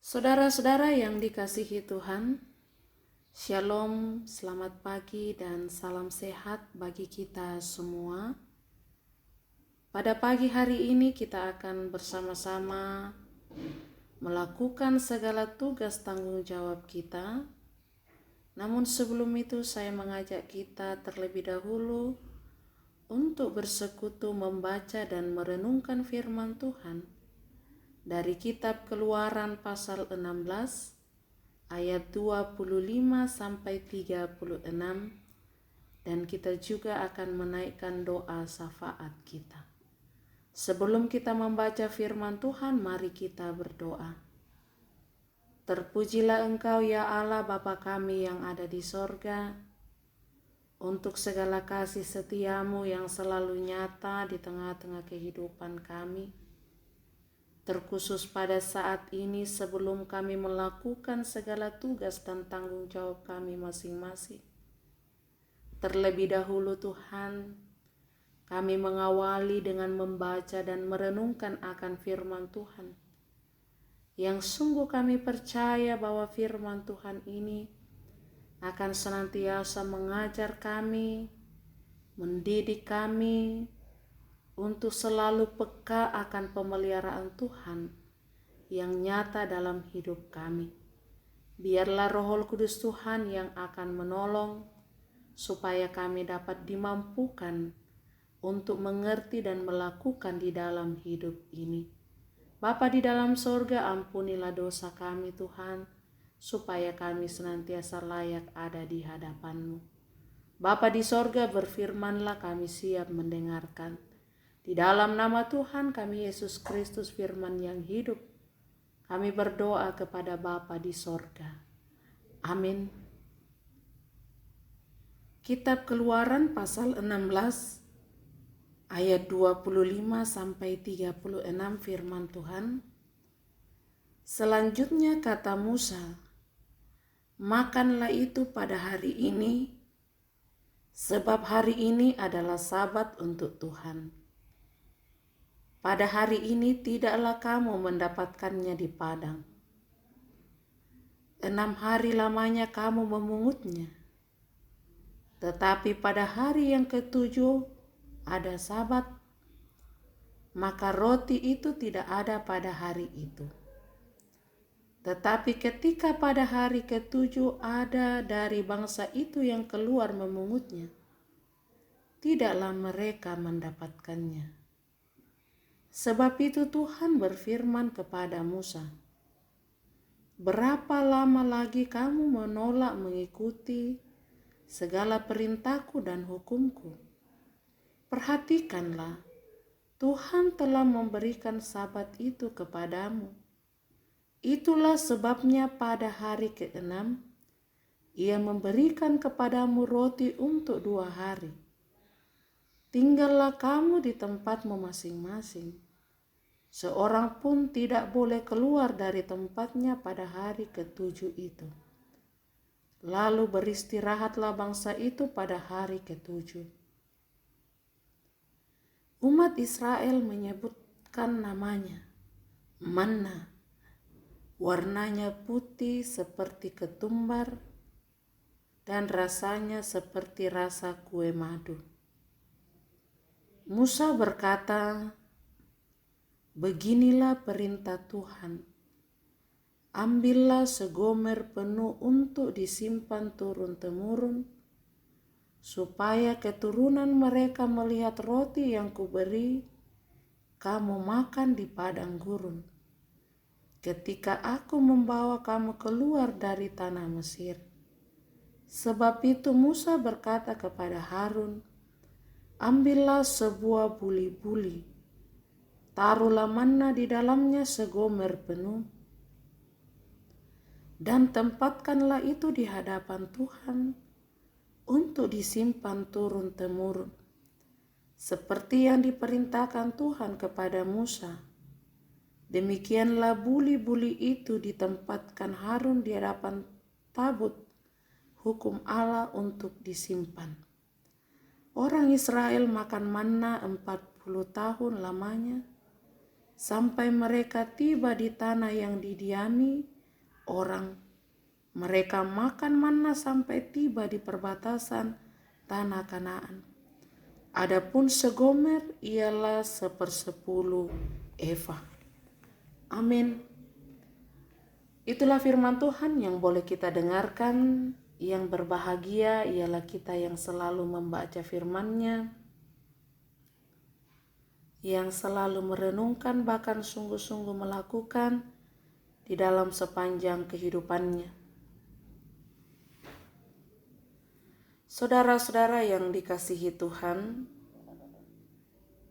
Saudara-saudara yang dikasihi Tuhan, Shalom, selamat pagi dan salam sehat bagi kita semua. Pada pagi hari ini kita akan bersama-sama melakukan segala tugas tanggung jawab kita. Namun sebelum itu saya mengajak kita terlebih dahulu untuk bersekutu membaca dan merenungkan firman Tuhan dari kitab Keluaran pasal 16 ayat 25 sampai 36, dan kita juga akan menaikkan doa syafaat kita. Sebelum kita membaca firman Tuhan, mari kita berdoa. Terpujilah Engkau ya Allah Bapa kami yang ada di sorga, untuk segala kasih setiamu yang selalu nyata di tengah-tengah kehidupan kami. Terkhusus pada saat ini sebelum kami melakukan segala tugas dan tanggung jawab kami masing-masing. Terlebih dahulu Tuhan, kami mengawali dengan membaca dan merenungkan akan firman Tuhan. Yang sungguh kami percaya bahwa firman Tuhan ini akan senantiasa mengajar kami, mendidik kami, untuk selalu peka akan pemeliharaan Tuhan yang nyata dalam hidup kami. Biarlah Roh Kudus Tuhan yang akan menolong supaya kami dapat dimampukan untuk mengerti dan melakukan di dalam hidup ini. Bapa di dalam sorga, ampunilah dosa kami Tuhan, supaya kami senantiasa layak ada di hadapan-Mu. Bapa di sorga, berfirmanlah, kami siap mendengarkan. Di dalam nama Tuhan kami Yesus Kristus firman yang hidup, kami berdoa kepada Bapa di sorga. Amin. Kitab Keluaran pasal 16 ayat 25 sampai 36 firman Tuhan. Selanjutnya kata Musa, makanlah itu pada hari ini, sebab hari ini adalah Sabat untuk Tuhan. Pada hari ini tidaklah kamu mendapatkannya di padang. 6 hari lamanya kamu memungutnya. Tetapi pada hari yang ketujuh ada Sabat, maka roti itu tidak ada pada hari itu. Tetapi ketika pada hari ketujuh ada dari bangsa itu yang keluar memungutnya, tidaklah mereka mendapatkannya. Sebab itu Tuhan berfirman kepada Musa, berapa lama lagi kamu menolak mengikuti segala perintahku dan hukumku? Perhatikanlah, Tuhan telah memberikan Sabat itu kepadamu. Itulah sebabnya pada hari ke-6, Ia memberikan kepadamu roti untuk 2 hari. Tinggallah kamu di tempatmu masing-masing. Seorang pun tidak boleh keluar dari tempatnya pada hari ke-7 itu. Lalu beristirahatlah bangsa itu pada hari ke-7. Umat Israel menyebutkan namanya manna. Warnanya putih seperti ketumbar dan rasanya seperti rasa kue madu. Musa berkata, beginilah perintah Tuhan, ambillah segomer penuh untuk disimpan turun-temurun, supaya keturunan mereka melihat roti yang kuberi kamu makan di padang gurun, ketika aku membawa kamu keluar dari tanah Mesir. Sebab itu Musa berkata kepada Harun, ambillah sebuah buli-buli, taruhlah manna di dalamnya segomer penuh, dan tempatkanlah itu di hadapan Tuhan untuk disimpan turun-temurun, seperti yang diperintahkan Tuhan kepada Musa. Demikianlah buli-buli itu ditempatkan Harun di hadapan tabut hukum Allah untuk disimpan. Orang Israel makan manna 40 tahun lamanya, sampai mereka tiba di tanah yang didiami orang. Mereka makan manna sampai tiba di perbatasan tanah Kanaan. Adapun segomer ialah 1/10 eva. Amin. Itulah firman Tuhan yang boleh kita dengarkan. Yang berbahagia ialah kita yang selalu membaca firman-Nya, yang selalu merenungkan bahkan sungguh-sungguh melakukan di dalam sepanjang kehidupannya. Saudara-saudara yang dikasihi Tuhan,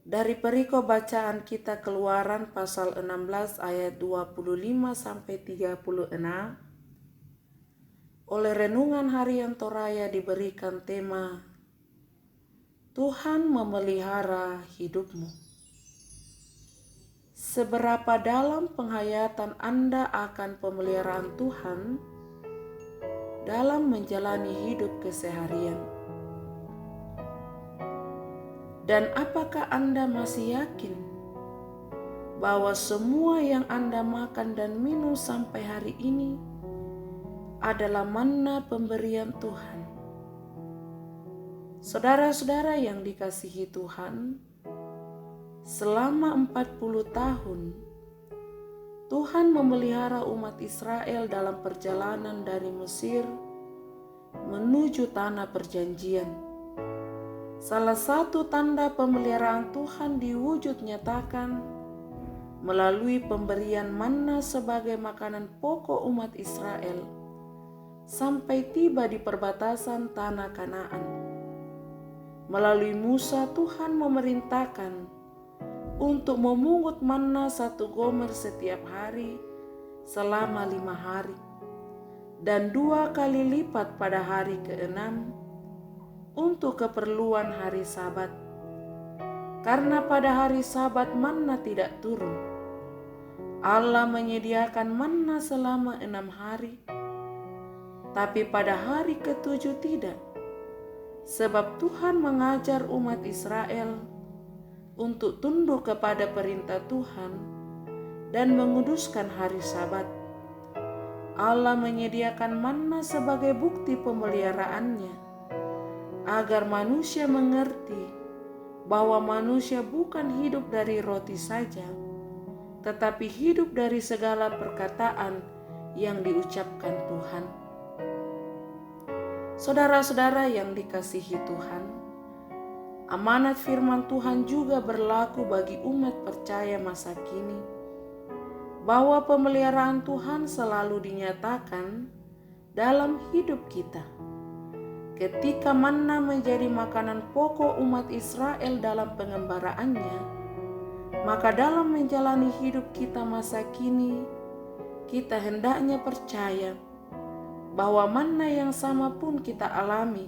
dari perikop bacaan kita Keluaran pasal 16 ayat 25 sampai 36, oleh renungan harian Toraya diberikan tema Tuhan memelihara hidupmu. Seberapa dalam penghayatan Anda akan pemeliharaan Tuhan dalam menjalani hidup keseharian? Dan apakah Anda masih yakin bahwa semua yang Anda makan dan minum sampai hari ini adalah manna pemberian Tuhan? Saudara-saudara yang dikasihi Tuhan, selama 40 tahun Tuhan memelihara umat Israel dalam perjalanan dari Mesir menuju tanah perjanjian. Salah satu tanda pemeliharaan Tuhan diwujud nyatakan melalui pemberian manna sebagai makanan pokok umat Israel sampai tiba di perbatasan tanah Kanaan. Melalui Musa, Tuhan memerintahkan untuk memungut manna 1 gomer setiap hari selama 5 hari dan 2 kali lipat pada hari ke-6 untuk keperluan hari Sabat. Karena pada hari Sabat manna tidak turun, Allah menyediakan manna selama 6 hari. Tapi pada hari ke-7 tidak, sebab Tuhan mengajar umat Israel untuk tunduk kepada perintah Tuhan dan menguduskan hari Sabat. Allah menyediakan manna sebagai bukti pemeliharaannya, agar manusia mengerti bahwa manusia bukan hidup dari roti saja, tetapi hidup dari segala perkataan yang diucapkan Tuhan. Saudara-saudara yang dikasihi Tuhan, amanat firman Tuhan juga berlaku bagi umat percaya masa kini, bahwa pemeliharaan Tuhan selalu dinyatakan dalam hidup kita. Ketika manna menjadi makanan pokok umat Israel dalam pengembaraannya, maka dalam menjalani hidup kita masa kini, kita hendaknya percaya bahwa manna yang sama pun kita alami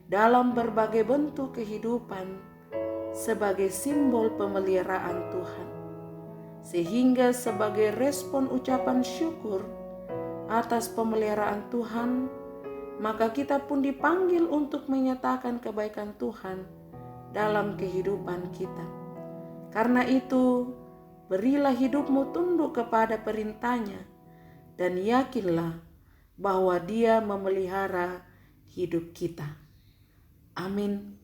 dalam berbagai bentuk kehidupan sebagai simbol pemeliharaan Tuhan. Sehingga sebagai respon ucapan syukur atas pemeliharaan Tuhan, maka kita pun dipanggil untuk menyatakan kebaikan Tuhan dalam kehidupan kita. Karena itu, berilah hidupmu tunduk kepada perintahnya dan yakinlah bahwa Dia memelihara hidup kita. Amin.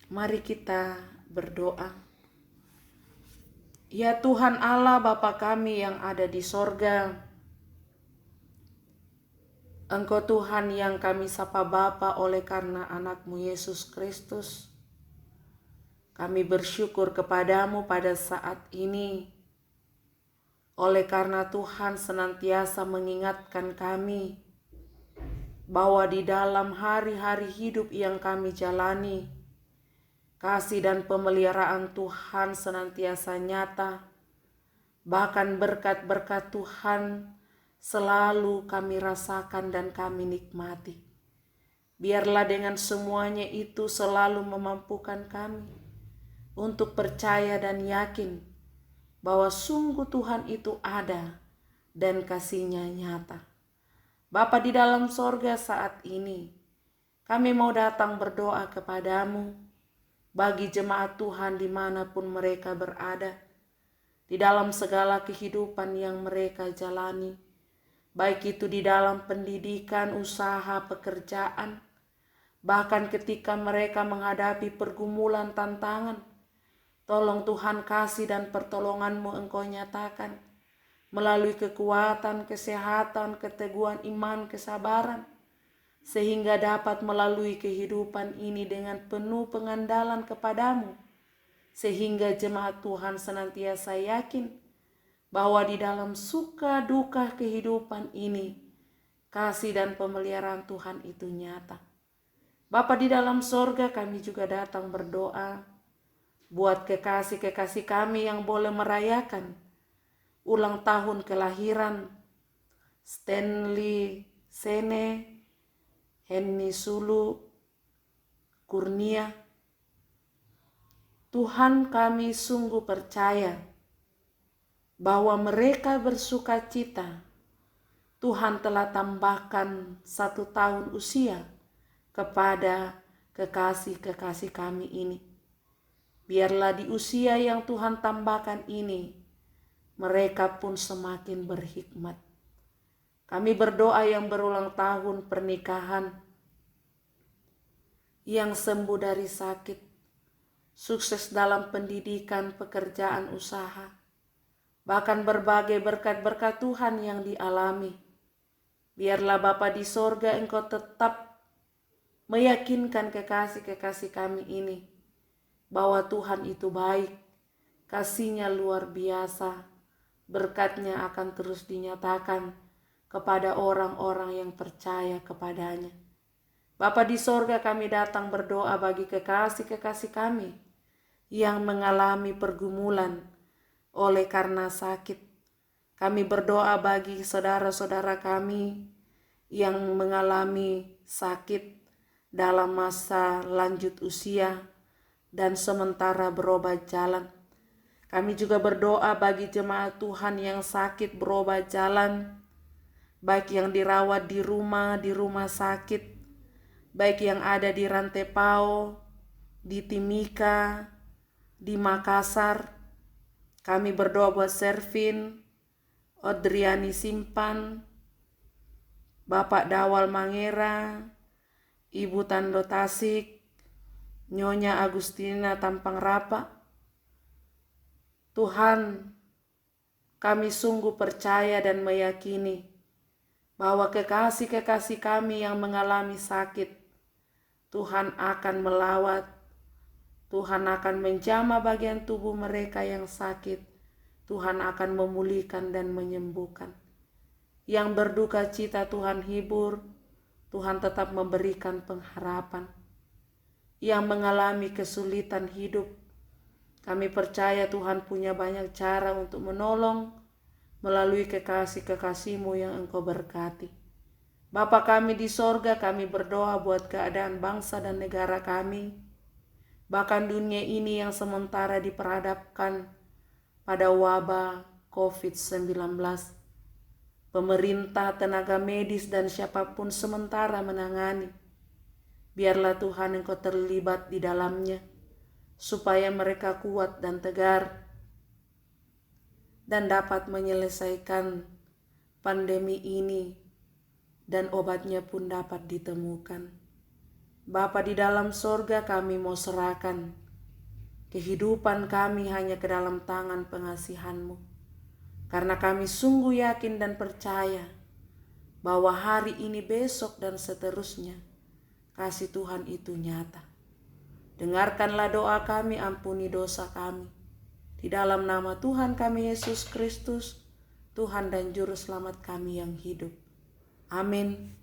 Mari kita berdoa. Ya Tuhan Allah Bapa kami yang ada di sorga, Engkau Tuhan yang kami sapa Bapa oleh karena anak-Mu Yesus Kristus. Kami bersyukur kepadamu pada saat ini, oleh karena Tuhan senantiasa mengingatkan kami bahwa di dalam hari-hari hidup yang kami jalani, kasih dan pemeliharaan Tuhan senantiasa nyata. Bahkan berkat-berkat Tuhan selalu kami rasakan dan kami nikmati. Biarlah dengan semuanya itu selalu memampukan kami untuk percaya dan yakin bahwa sungguh Tuhan itu ada dan kasih-Nya nyata. Bapa di dalam sorga, saat ini kami mau datang berdoa kepadamu bagi jemaat Tuhan dimanapun mereka berada. di dalam segala kehidupan yang mereka jalani, baik itu di dalam pendidikan, usaha, pekerjaan, bahkan ketika mereka menghadapi pergumulan tantangan. Tolong Tuhan, kasih dan pertolongan-Mu Engkau nyatakan melalui kekuatan, kesehatan, keteguhan iman, kesabaran, sehingga dapat melalui kehidupan ini dengan penuh pengandalan kepadamu, sehingga jemaat Tuhan senantiasa yakin bahwa di dalam suka duka kehidupan ini, kasih dan pemeliharaan Tuhan itu nyata. Bapa di dalam sorga, kami juga datang berdoa buat kekasih-kekasih kami yang boleh merayakan ulang tahun kelahiran Stanley Sene, Henny Sulu, Kurnia. Tuhan, kami sungguh percaya bahwa mereka bersuka cita. Tuhan telah tambahkan 1 tahun usia kepada kekasih-kekasih kami ini. Biarlah di usia yang Tuhan tambahkan ini, mereka pun semakin berhikmat. Kami berdoa yang berulang tahun pernikahan, yang sembuh dari sakit, sukses dalam pendidikan, pekerjaan, usaha, bahkan berbagai berkat-berkat Tuhan yang dialami. Biarlah Bapa di sorga, Engkau tetap meyakinkan kekasih-kekasih kami ini bahwa Tuhan itu baik, kasih-Nya luar biasa, berkat-Nya akan terus dinyatakan kepada orang-orang yang percaya kepada-Nya. Bapa di sorga, kami datang berdoa bagi kekasih-kekasih kami yang mengalami pergumulan oleh karena sakit. Kami berdoa bagi saudara-saudara kami yang mengalami sakit dalam masa lanjut usia dan sementara berobat jalan. Kami juga berdoa bagi jemaat Tuhan yang sakit berobat jalan, baik yang dirawat di rumah sakit, baik yang ada di Rantepao, di Timika, di Makassar. Kami berdoa buat Servin, Odriani Simpan, Bapak Dawal Mangera, Ibu Tando Tasik, Nyonya Agustina Tampang Rapa. Tuhan, kami sungguh percaya dan meyakini bahwa kekasih-kekasih kami yang mengalami sakit, Tuhan akan melawat, Tuhan akan menjamah bagian tubuh mereka yang sakit, Tuhan akan memulihkan dan menyembuhkan. Yang berduka cita Tuhan hibur, Tuhan tetap memberikan pengharapan. Yang mengalami kesulitan hidup, kami percaya Tuhan punya banyak cara untuk menolong melalui kekasih-kekasih-Mu yang Engkau berkati. Bapa kami di sorga, kami berdoa buat keadaan bangsa dan negara kami, bahkan dunia ini yang sementara diperhadapkan pada wabah COVID-19. Pemerintah, tenaga medis, dan siapapun sementara menangani. Biarlah Tuhan Engkau terlibat di dalamnya, supaya mereka kuat dan tegar dan dapat menyelesaikan pandemi ini dan obatnya pun dapat ditemukan. Bapa di dalam sorga, kami mau serahkan kehidupan kami hanya ke dalam tangan pengasihan-Mu, karena kami sungguh yakin dan percaya bahwa hari ini, besok, dan seterusnya kasih Tuhan itu nyata. Dengarkanlah doa kami, ampuni dosa kami. Di dalam nama Tuhan kami Yesus Kristus, Tuhan dan Juru Selamat kami yang hidup. Amin.